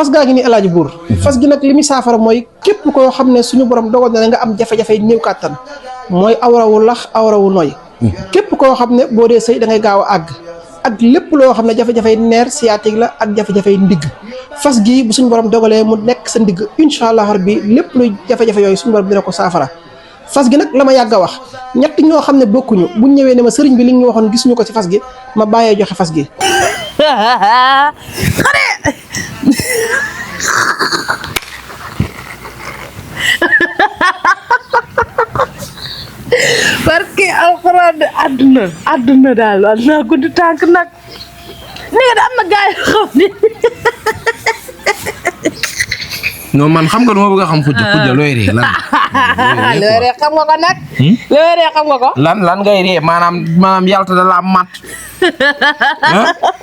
fas gaa ngi ni El Hadj Bour fas gi nag li muy saafara mooy képp koo xam ne suñu borom dogal na nga am jafe-jafe néew kàttan mooy awrawu lax awrawu nooy képp koo xam ne boo dee sëy da ngay gaaw a àgg ak lépp loo xam ne jafe-jafe neer sciatique la ak jafe-jafe ndigg fas gi bu suñu borom dogalee mu nekk sa ndigg incha allah rabbi lépp luy jafe-jafe yooyu suñu borom dina ko saafara fas gi nag la ma yàgg a wax ñett ñoo xam ne bokkuñu buñ ñëwee ne ma sëriñ bi li ñu waxoon gisuñu ko ci fas gi ma bàyyee joxe fas gi parce que alxuraan àdduna daal àdduna guddi tànk nag nee da am na gaay yoo xam ne non man xam nga lu ma bëgg a xam Khoudia looy ree lan looy ree xam nga ko nag looy ree xam nga ko lan ngay ree maanaam yalta da la mat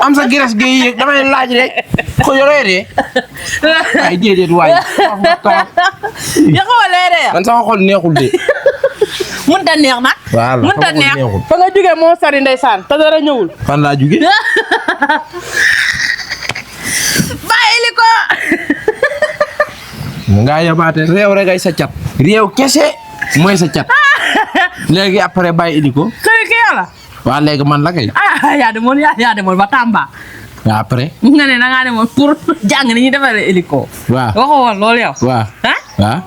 am sa gires gi yéeg damay laaj rek Khoudia looy ree ay déedéet waay ya xaw a looy ree man sama xol neexul de mënta neex nag voilà mënta neex fa nga jógee moo sari ndeysaan te dara ñëwul fan laa jóge bàyyi ko nga yabaate réew rek ay sa cat réew kese mooy sa cat léegi après bàyyi indi ko xëy ki yàlla waa léegi man la kay yaa demoon ba Tamba waa après nga ne dangaa demoon pour jàng ni ñuy defaree hélico waaw waxoo woon loolu yow waaw waaw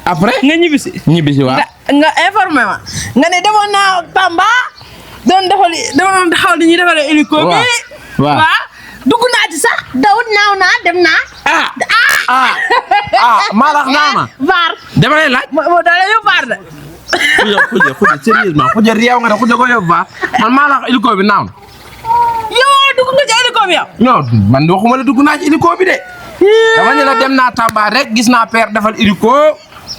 après nga ñibbisi waaw nga informé ma nga ne demoon naa Tamba doon taxaw li ñuy defaree hélico bi waaw dugg naa ci sax dawut naaw naa dem naa maalax naa ma vaar dama lay laaj moo daal la yóbbu vaar de Khoudia sérieusement Khoudia réew nga ne Khoudia ko yóbbu vaar man maalax hélico bi naaw yow dugg nga ci hélico bi yow non man waxuma la dugg naa ci hélico bi de dama ne la dem naa Tamba rek gis naa père defal hélico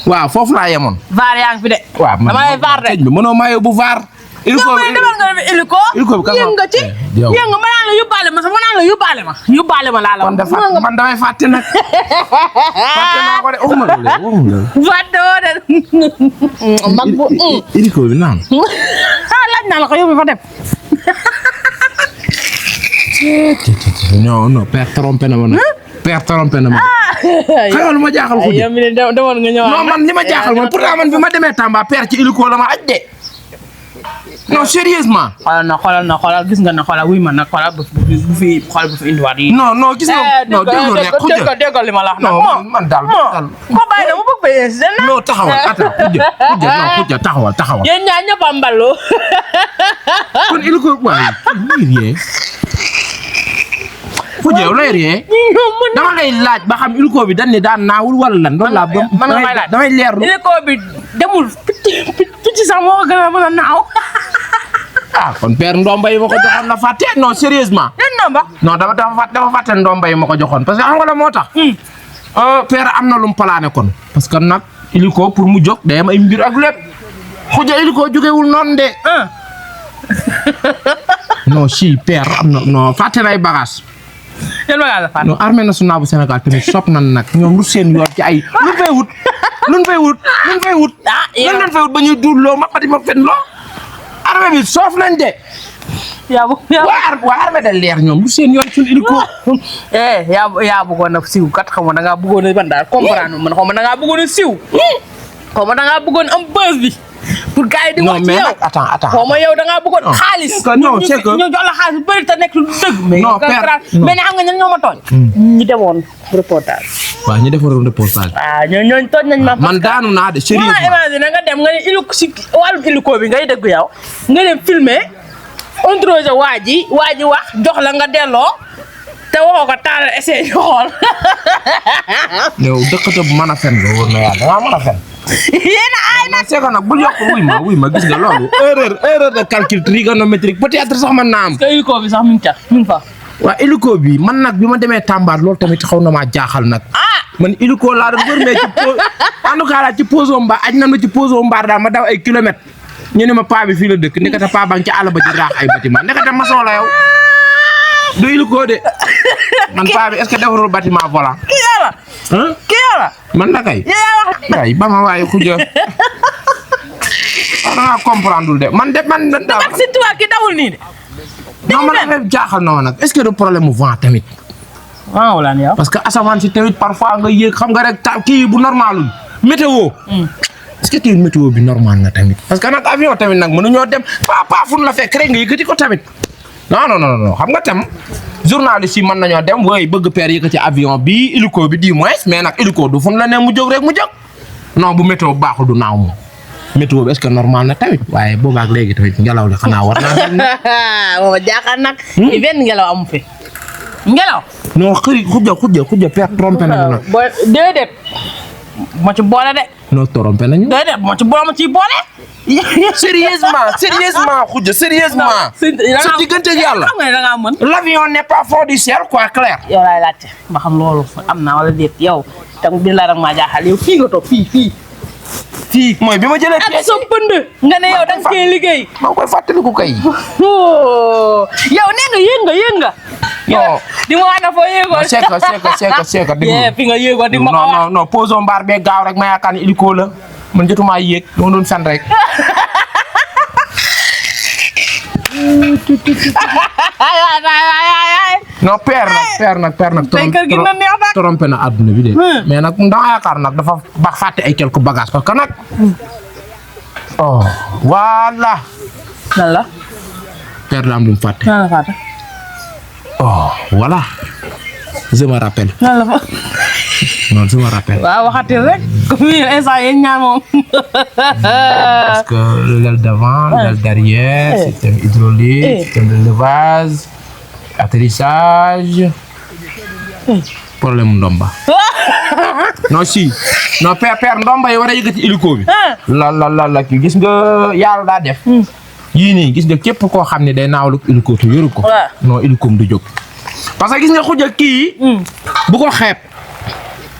waaw foofu laa yemoon vaar yaa ngi fi de waaw dama lay vaar de mënoo maa yóbbu vaar hélico bi demal nga def hélico yëng nga ci yëng nga ma naan la yóbbaale ma sax ma naan la yóbbaale ma laa la kon de fàtte man damay fàtte nag fàtte naa ko de waxuma la fàtte woo de mag bu hélico bi naan laaj naa la ko yow mi fa dem non père trompé na ma nag père trompé na ma xamal lu ma jaaxal ko yow mi ne demoon nga ñëwaat non man li ma jaaxal man pourtant man bi ma demee Tamba père ci hélico la ma aj de non sérieusement xoolal gis nga na xoolal wuy ma nag xoolal bu fi indiwaat yi non gis nga non déglu rek Khoudia déggal li ma la wax nag non man daal ko bàyyi dama bëgg fa yéen non taxawal attends Khoudia taxawal yéen ñaar ñëpp a mballu kon hélico waaye lii Khoudia yow lay ree dama lay laaj ba xam hélico bi dañ ne daan naawul wala lan loolu laa man nga may laaj damay leerlu hélico bi demul picc sax moo gën a mën a naaw kon père ndomba yi ma ko joxoon la fàtte non sérieusement yéen ndomba non dafa fàtte ndomba yi ma ko joxoon parce que xam nga la moo tax père am na lu mu plané kon parce que nag hélico pour mu jóg day am ay mbir ak lépp Khoudia hélico jógewul noonu de non si père am na non fàtte nay bagage yéen bagage la fàtte non armée nationale bu Sénégal tamit sopp nan nag ñoom lu seen yoon ci ay lu fay wut lan fay wut ba ñuy duul loo ma xati ma fen loo armée bi soof nañ de waa armée da leer ñoom lu seen yoon suñu hélico yaa bëggoon a siw kat xam nga da ngaa bëggoon a ban daal comprendre man xam nga da ngaa bëggoon a siw xam nga da ngaa bëggoon am buzz bi pour gars yi di wax ci yow attends xaw ma yow da ngaa bëggoon xaalis non c'est que ñu jox la xaalis bu bëri te nekk lu dëgg non père mais ne xam nga ñan ñoo ma tooñ ñi demoon reportage waaw ñu defoon reportage ñooñu tooñ nañ ma man daanu naa de sérieusement imagine nga dem nga ne hélico si wàllum hélico bi ngay dégg yow nga dem filmer introsé waa ji wax jox la nga delloo te waxoo ko taalal essayé ñu xool yow dëkkata bu mën a fen nga wóor na yàlla dangaa mën a fen yéen ay na c'est que nag bul yokk wuy ma gis nga loolu erreur de calcul trigonométrique peut-être sax mën naa am hélico bi sax mi ngi fa waaw hélico bi man nag bi ma demee Tamba loolu tamit xaw na maa jaaxal nag man hélico laa doon wër mais ci en tout cas daal ci poso mbaar aj na ma ci poso mbaar daal ma daw ay kilomètres ñu ne ma paa bi fii la dëkk nekkata paa baa ngi ci àll ba di raax ay bâtiment nekkata maçon la yow du hélico de man paa bi est-ce que defarul bâtiment volant kii yàlla man la kay waay ba ma waaye Khoudia dangaa comprendre de man ak si tubaab ki dawul nii de non man affaire jaaxal na ma nag est-ce que du problème mu vent tamit waaw lan yow. parce que asamaan si tamit parfois nga yéeg xam nga rek kii bu normalul météo. est-ce que tamit météo bi normal na tamit. parce que nag avion tamit nag mënuñoo dem pas fu la fekk rek nga yëkkati ko tamit non xam nga tam journaliste yi mën nañoo dem waaye bëgg peer yëkkati avion bi hélico bi du moins mais nag hélico du fu la ne mu jóg rek mu jóg non bu météo baaxul du naaw moom. météo bi est-ce que normal na tamit waaye boobaag léegi tamit ngelaw li xanaa war naa dem. moom jaaxal nag. ni benn ngelaw amu fi. ngelaw. non xëy xujja père trompé nañu nag. booy déedéet. moo ci boole de. non trompé nañu. déedéet moo ci boole ma ciy boole. sérieusement xujja sérieusement. sa diggante ak yàlla. xam nga ne da ngaa mën. l'avion n'est pas fort du ciel quoi clair. yow laay laajte ba xam loolu am na wala déet yow tam bi la rek maa jaaxal yow fii nga toog fii. mooy bi ma jëlee. ak sa pënd. nga ne yow da nga koy liggéey. maa ngi koy fàttaliku kay. yow nee nga yéeg nga. non di ma wax na foo yéegoo. c'est que fi nga yéegoo di ma ko wax. non posons mbaar bee gaaw rek ma yaakaar ni hélico la man jotumaa yéeg dama doon fen rek. non père nag. tey kër gi na neex nag. trompé na àdduna bi de. mais nag dama yaakaar nag dafa ba fàtte ay quelques bagages parce que nag. oh voilà. lan la. père la am lu mu fàtte. lan la fàtte. oh voilà. je me rappelle. lan la fa. non je me rappelle. waaw waxati rek. comme instant yéen ñaar moom. parce que l'aile d'avant, l'aile derrière, système hydraulique, système de levage, atterrissage. problème ndomba. non si non père ndomba yi war a yëkkati hélico bi. la kii gis nga yàlla daa def. yii nii gis nga képp koo xam ne day naawlu hélico te yoru ko. non hélico du jóg. parce que gis nga xuj kii. bu ko xeeb.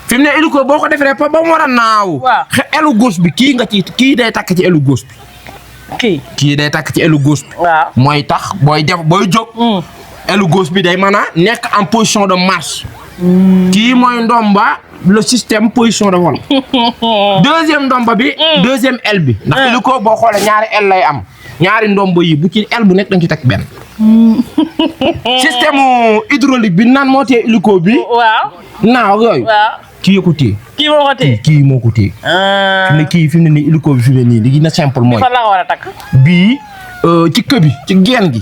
fi mu ne hélico boo ko defee ba mu war a naaw. elu gauche bi kii day takk ci elu gauche bi. kii day takk ci elu gauche bi. mooy tax booy jóg. elu gauche bi day mën a nekk en position de marche. kii mooy ndomba le système position de vol. deuxième ndomba bi. deuxième aile bi. ndax hélico boo xoolee ñaari aile lay am. ñaari ndomba yi bu ci aile bu nekk dañ ci takk benn. système hydraulique bi naan moo tee hélico bi. naaw yooyu. kii ko téye. kii moo ko téye. kii moo ko téye. fi mu ne nii hélico bi fi mu ne nii li na simple mooy. fan la ko war a takk. bii ci kë bi ci geen gi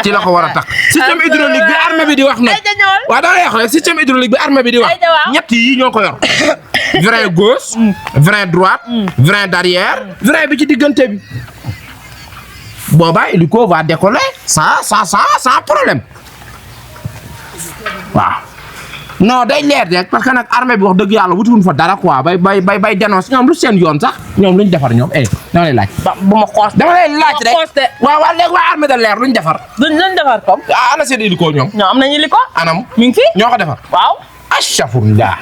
ci la ko war a takk. système hydraulique bi armée bi di wax nag. waaw da ngay wax rek système hydraulique bi armée bi di wax. ñett yi ñoo ko yor. frein gauche. frein droite. frein d'arrière. frein bi ci diggante bi. boobaa hélico va décoller sans problème waaw. non day leer rek parce que nag armée bi wax dëgg yàlla wutuwuñ fa dara quoi bay dénonce ñoom lu seen yoon sax ñoom luñ defar ñoom dama lay laaj. bu ma xoos dama lay laaj rek waaw léegi waa armée de l'air luñ defar. luñ defar comme. ana seen hélico ñoom. ñoom am nañu hélico. anam mi ngi fi ñoo ko defar. waaw. astafurlah.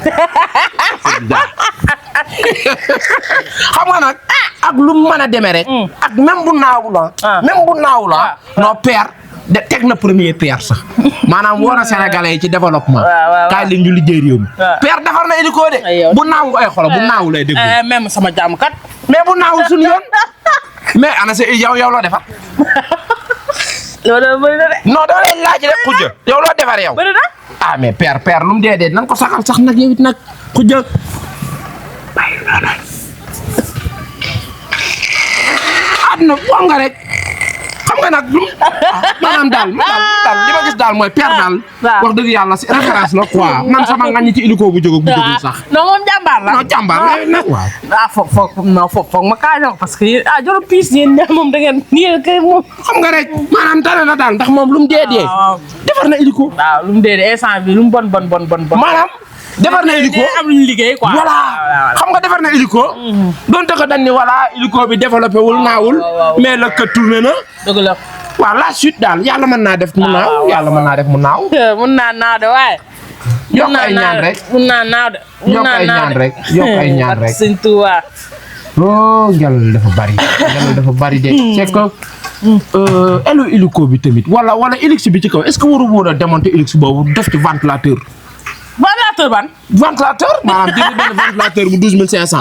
xam nga nag ak lu mu mën a demee rek. ak même bu naawu la. non père. de teg na premier père sax maanaam woo na sénégalais yi ci développement. kaay leen ñu liggéey réew mi. père defar na hélico de. bu naawu ay xolo bu naawu lay déglu. même sama jàmm kat. mais bu naawul suñu yoon. mais ana sa yow loo defar. loolu bëri na de. non dama lay laaj rek xujja. yow loo defar yow. bëri na. ah mais père lu mu dee nan ko saxal sax nag yow it nag xujja. bàyyi loolu. àdduna wax nga rek. xam nga nag maanaam daal li ma gis daal mooy père daal. wax dëgg yàlla si référence la quoi man sama ngañ ci hélico bu jóg bu jógul sax. non moom jàmbaar la. non jàmbaar la nag waaw. foog ma kaay ko parce que jarul piis yéen ñaar moom da ngeen kay moom. xam nga rek maanaam tane na daal ndax moom lu mu dee. defar na hélico. waaw lu mu dee instant bi lu mu bon. maanaam. defar na hélico am lu ñu liggéey quoi. voilà xam nga defar na hélico. donte ko dañ ni voilà hélico bi développé wul naawul. mais la ka tourné na. dëgg la. waaw la suite daal yàlla mën naa def mu naaw yàlla mën naa def mu naaw. mun naa naaw de waaye. yokk ay ñaan rek mun naa naaw de. yokk ay ñaan rek. Sëñ Tuubaa. oh ngelaw dafa bari de. c'est que elu hélico bi tamit wala hélice bi ci kaw est-ce que waru woon a démonter hélice boobu def ci ventilateur. ventilateur ban. ventilateur maanaam jënd benn ventilateur bu 12500.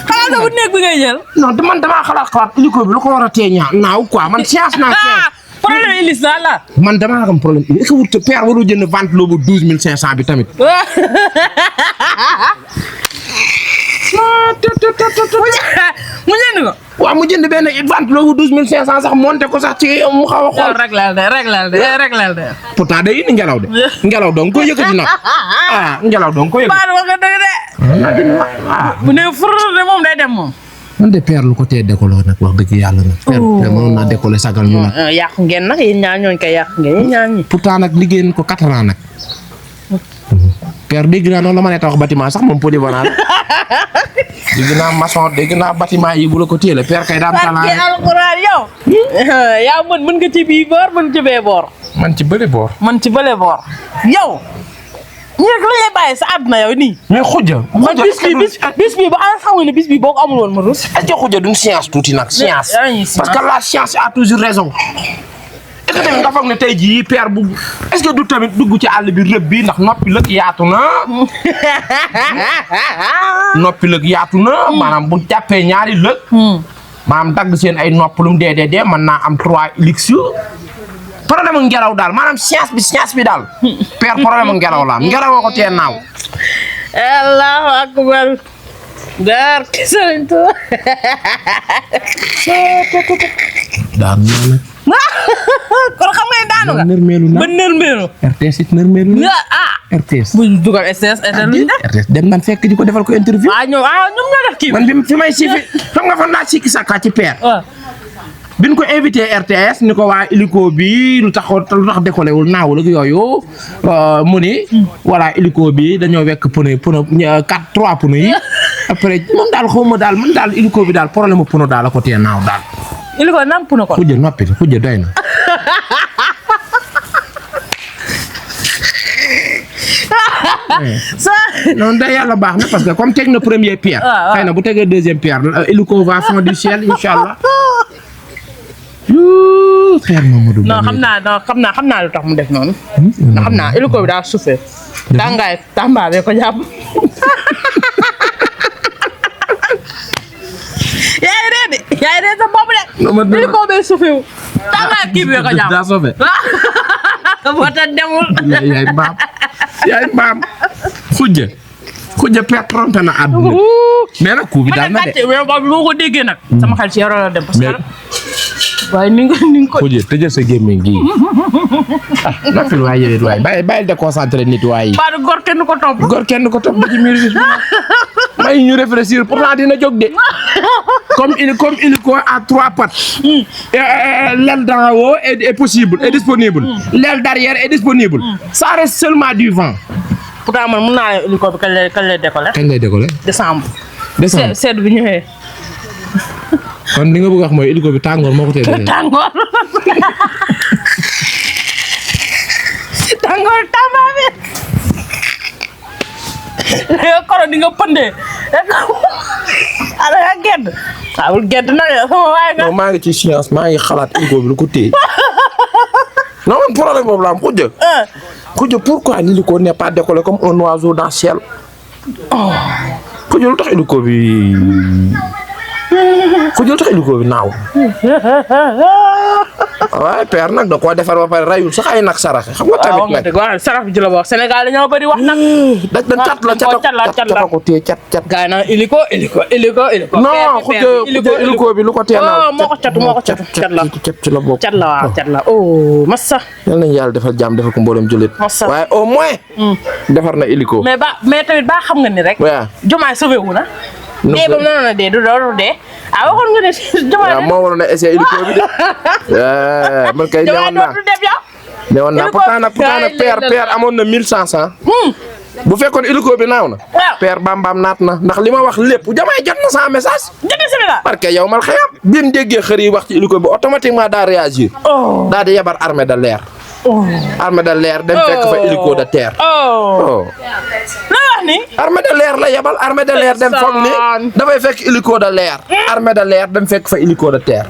xalaat bu nekk bi ngay jël. non damaa xalaat hélico bi lu ko war a tee naaw quoi man science naa science. problème Elise la. man damaa am problème est-ce que wut père waru jënd vente loo bu 12500 bi tamit. mu jënd ko. waaw mu jënd benn vente loo bu 12500 sax monté ko sax ci mu xaw a xool. réglal de. pourtant day indi ngelaw de. ngelaw dong ko yëkkati nag. ngelaw dong ko yëkkati. Baal wax nga dëgg de. bu ne fur de moom day dem moom. man de père lu ko tee décoller nag wax dëgg yàlla nag. père mënoon naa décoller sagal ñu nag. yàqu ngeen nag yéen ñaar ñooñu koy yàqu ngeen yéen ñaar ñi. pourtant nag liggéey nañ ko 4 ans nag. père dégg naa noonu la ma nee tax bâtiment sax moom polyvalent la. dégg naa maçon dégg naa bâtiment yi bu la ko téye père kay daam talaa rek. alxuraan yow. yaa mën nga ci bii boor mën ci bee boor. man ci bële boor. man ci bële boor. yow. ñu rek la lay bàyyi sa àdduna yow nii. mais xuja. man bis bi ba xam nga ne bis bi boo ko amul woon ma rus. est-ce que xuja duñ science tuuti nag. science parce que la science a toujours raison. est-ce que tamit nga foog ne tey jii père bu est-ce que du tamit dugg ci àll bi rëbb bi ndax noppi lëg yaatu na. noppi lëg yaatu na. maanaam bu jàppee ñaari lëg. maanaam dagg seen ay nopp lu mu dee mën naa am 3 élixir. problème mu ngelaw daal maanaam science bi daal. père problème mu ngelaw la ngelaw ko tee naaw. Allahu akbar. daar kisal to. daan na kon xam nga daanu nga. nërmeelu na ba nërmeelu. RTS it nërmeelu na. RTS. bu dugal STS lu ñu def. RTS dem naan fekk di ko defal ko interview. ñoom ñoo def kii. man bi fi may siifi xam nga fan laa sikki sàkka ci père. biñ ko invité RTS ni ko waa hélico bi lu tax décollé wul naawul ak yooyu mu ni voilà hélico bi dañoo wekk pneu 3 pneu yi après moom daal xaw ma daal man daal hélico bi daal problème mu pneu daal la ko tee naaw daal. hélico naam pneu ko. xujja noppi xujja doy na. non day yàlla baax na parce que comme teg na première pierre. xëy na bu tegee deuxième pierre hélico va fond du ciel incha allah. Père Mamadou. non xam naa lu tax mu def noonu. ndax xam naa hélico bi daa suufee. tàngaay tàmbaale ko jàpp. yaa ngi ree sa bopp de. hélico bee suufee wu. tàngaay kii bi ko jàpp. daa sofe. boo tax demul. yaay mbaam. xujja père trompé na àdduna. mais nag coup bi daal na de. boo ko déggee nag. sama xel ci yoroo la dem parce que. waaye ni nga ko. xujja tëjee sa gémmiñ gi. noppil waay yow it waay bàyyil de concentré nit waay. Ba góor kenn ko topp. góor kenn ko topp ba ci mur bi. may ñu réfléchir pourtant dina jóg de. comme hélico à 3 pattes. L'aile d'en haut est possible est disponible. L'aile derrière est disponible. Ça reste seulement du vent. pourtant man mun naa hélico bi kañ lay décoller. kañ lay décoller. décembre. sedd bi ñëwee. kon li nga bëgg a wax mooy hélico bi tàngoor moo ko tee décoller. tàngoor tàmba bi. koro di nga pëndee. ala nga gedd. awul gedd nag sama waay nga. non maa ngi ci science maa ngi xalaat hélico bi lu ko téye. non man problème boobu la am xujja. xujja pourquoi l'hélico n'est pas décollé comme un oiseau dans le ciel. xujja lu tax hélico bi. xujja lu tax hélico bi naaw. waaye père nag da koo defar ba pare rayul sax ay nag saraxe xam nga tamit nag. waaw sarax bi ci la bokk Sénégal dañoo bëri wax nag. da cat la ko téye cat. gaa yi naan hélico. non xujja hélico bi lu ko téye naaw. moo ko catu cat la. ci la bokk. cat la waaw cat la oh massa. yal nañu yàlla defal jàmm defal ko mboolem jullit. waaye au moins. defar na hélico. mais tamit ba xam nga ni rek. waaw Diomaye sauvé wu na. dee ba mu noonu la dee du doon dee. waxoon nga ne Diomaye. waaw moo waroon a essayer hélico bi de. man kay newoon naa pourtant nag père amoon na 1500. bu fekkoon hélico bi naaw na. père bambam naat na ndax li ma wax lépp Diomaye jot na sa message. jot na Sénégal. parce que yow mal xëyam. bi mu déggee xër yi wax ci hélico bi automatiquement daa réagir. daa di yabar armée de l'air. armée de l'air dem fekk fa hélico de terre. armée de l'air la yebal armée de l'air dem foog ni dafay fekk hélico de l'air. armée de l'air dem fekk fa hélico de terre.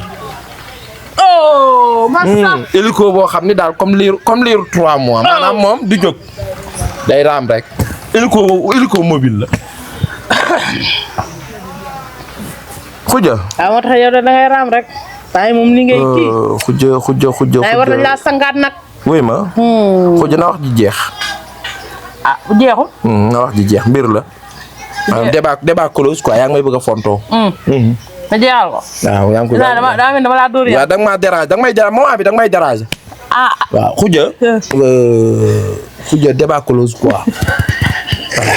hélico boo xam ni daal comme liiru 3 mois. maanaam moom du jóg day raam rek. hélico mobile la. xuja. moo tax yow da ngay raam rek. waaye moom li ngay kii. xuja. day war nañ laa sangaat nag. wuy ma. xuja na wax ji jeex. ah bu jeexul. na wax ji jeex mbir la. débat close quoi yaa ngi may bëgg a fontoo. na jeexal ko. waaw yaa ngi ko dama laa dóor waaw da nga maa déranger da nga may déranger moment bi da nga may déranger. waaw xuja. xuja débat close quoi. voilà.